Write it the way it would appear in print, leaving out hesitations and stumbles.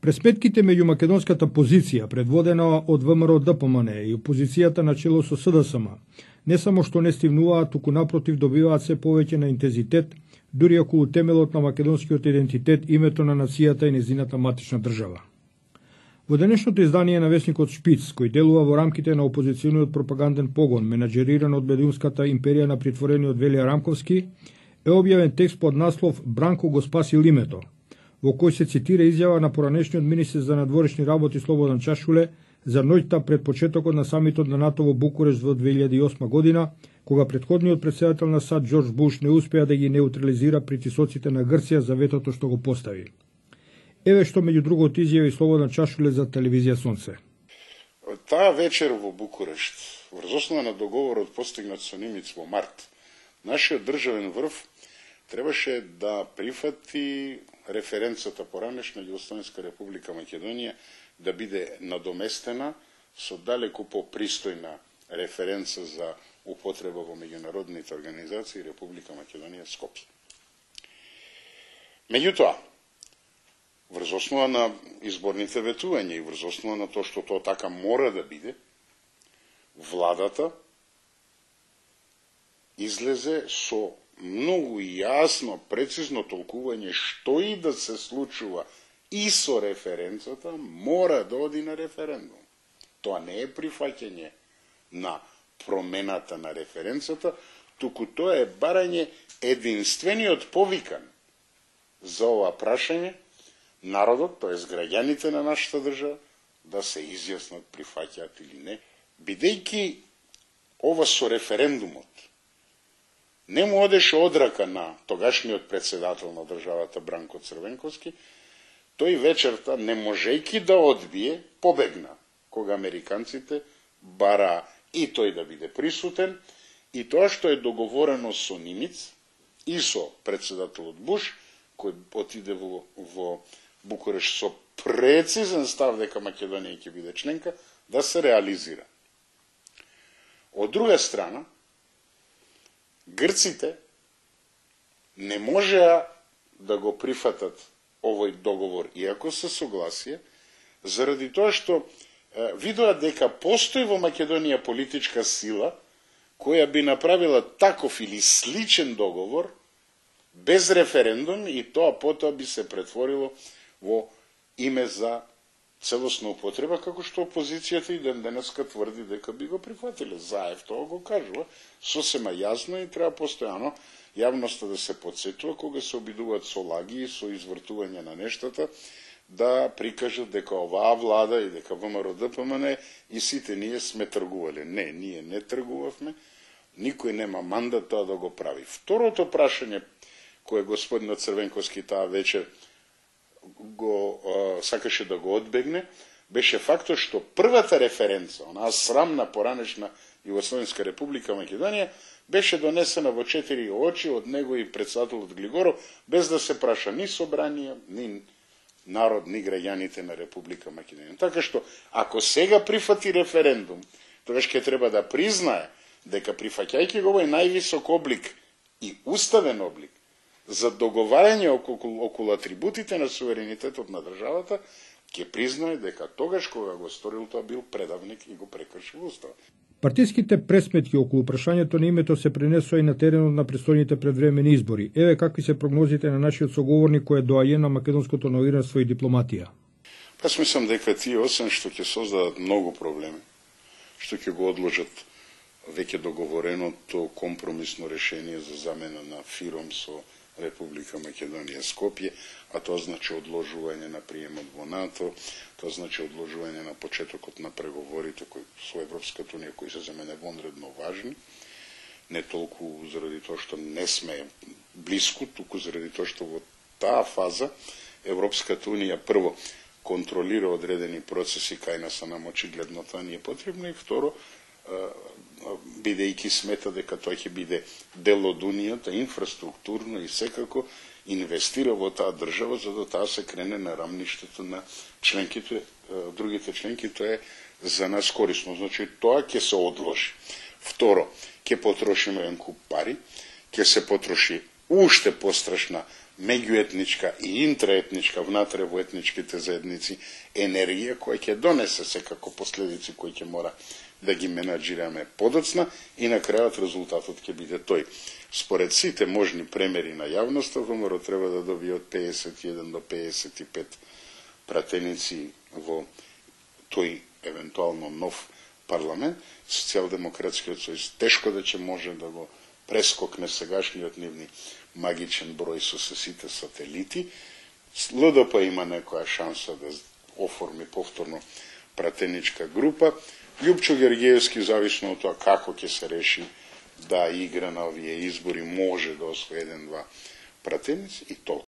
Пресметките меѓу македонската позиција, предводена од ВМРО-ДПМН и опозицијата на чело со СДСМ, не само што не стивнуваат, туку напротив добиваат се повеќе на интензитет, дури околу темелот на македонскиот идентитет, името на нацијата и незината матична држава. Во денешното издание на весникот Шпиц, кој делува во рамките на опозициониот пропаганден погон, менаџериран од медиумската империја на притворениот Велија Рамковски, е објавен текст под наслов "Бранко го спасил името", во кој се цитира изјава на поранешниот министер за надворешни работи Слободан Чашуле за ноќта пред почетокот на самитот на НАТО во Букурешт во 2008 година, кога претходниот претседател на САД Џорџ Буш не успеа да ги неутрализира притисоците на Грција за ветото што го постави. Еве што меѓу другото изјави Слободан Чашуле за телевизија Сонце. Таа вечер во Букурешт, врз основа на договорот постигнат со Нимиц во март, нашиот државен врв требаше да прифати референцата поранешна Југословенска република Македонија да биде надоместена со далеку попристојна референца за употреба во меѓународните организации Република Македонија Скопје. Меѓутоа, врз основа на изборните ветувања и врз основа на тоа што тоа така мора да биде, владата излезе со многу јасно, прецизно толкување што и да се случува и со референцата, мора да оди на референдум. Тоа не е прифаќање на промената на референцата, туку тоа е барање единствениот повикан за ова прашање народот, тоест граѓаните на нашата држава, да се изјаснат прифаќаат или не, бидејќи ова со референдумот не му одеше одрака на тогашниот претседател на државата Бранко Црвенковски, тој вечерта, не можејќи да одбие, побегна, кога американците бара и тој да биде присутен, и тоа што е договорено со Нимиц и со претседателот Буш, кој отиде во Букурешт со прецизен став дека Македонија ќе биде членка, да се реализира. Од друга страна, грците не можеа да го прифатат овој договор, иако се согласија, заради тоа што видоа дека постои во Македонија политичка сила која би направила таков или сличен договор без референдум и тоа потоа би се претворило во име за целосна употреба, како што опозицијата и ден денеска тврди дека би го прифатиле. Заев тоа го кажува сосема јасно и треба постојано јавноста да се подсетува кога се обидуваат со лаги и со извртување на нештата, да прикажат дека оваа влада и дека ВМРО-ДПМН и сите ние сме тргувале. Не, ние не тргувавме, никој нема мандат тоа да го прави. Второто прашање кое господинот Црвенковски таа вечер го сакаше да го одбегне, беше фактот што првата референца, онаа срамна поранешна Југословенска република Македонија, беше донесена во 4 очи од него и претседателот Глигоров, без да се праша ни собрание, ни народ, ни граѓаните на Република Македонија. Така што, ако сега прифати референдум, тогаш ќе треба да признае дека прифаќајќи го овој највисок облик и уставен облик за договарање околу атрибутите на суверенитетот на државата, ќе признае дека тогаш кога го сторил тоа бил предавник и го прекршил уставот. Партиските пресметки околу прашањето на името се пренесоа и на теренот на престојните предвремени избори. Еве какви се прогнозите на нашиот соговорник кој е доајен на македонското новинарство и дипломатија. Аз мислам дека тие освен што ќе создадат многу проблеми, што ќе го одложат веќе договореното компромисно решение за замена на ФИРОМ со Република Македонија Скопје, а тоа значи одложување на приемот во НАТО, тоа значи одложување на почетокот на преговорите со Европската унија, кои се за мене вонредно важни, не толку заради тоа што не сме блиску, туку заради тоа што во таа фаза Европската унија прво контролира одредени процеси кај нас, а нам очигледно тоа не е потребно, и второ, бидејќи смета дека тоа ќе биде дел од Унијата, инфраструктурно и секако инвестира во таа држава, за да таа се крене на рамништето на членките, другите членки, тоа е за нас корисно. Значи, тоа ќе се одложи. Второ, ќе потрошиме еден куп пари, ќе се потроши уште пострашна меѓуетничка и интраетничка внатре во етничките заедници енергија која ќе донесе секако последици кои ќе мора да ги менаџираме подоцна и на крајот резултатот ќе биде тој. Според сите можни премери на јавноста, ВМРО треба да добие од 51 до 55 пратеници во тој евентуално нов парламент. Социјалдемократскиот сојуз тешко да ќе може да го прескокне сегашниот нивни магичен број со сите сателити. ЛДП има некоја шанса да оформи повторно пратеничка група. Љупчо Гергиевски, зависно од тоа како ќе се реши да игра на овие избори, може да освои 1-2 пратеници и толку.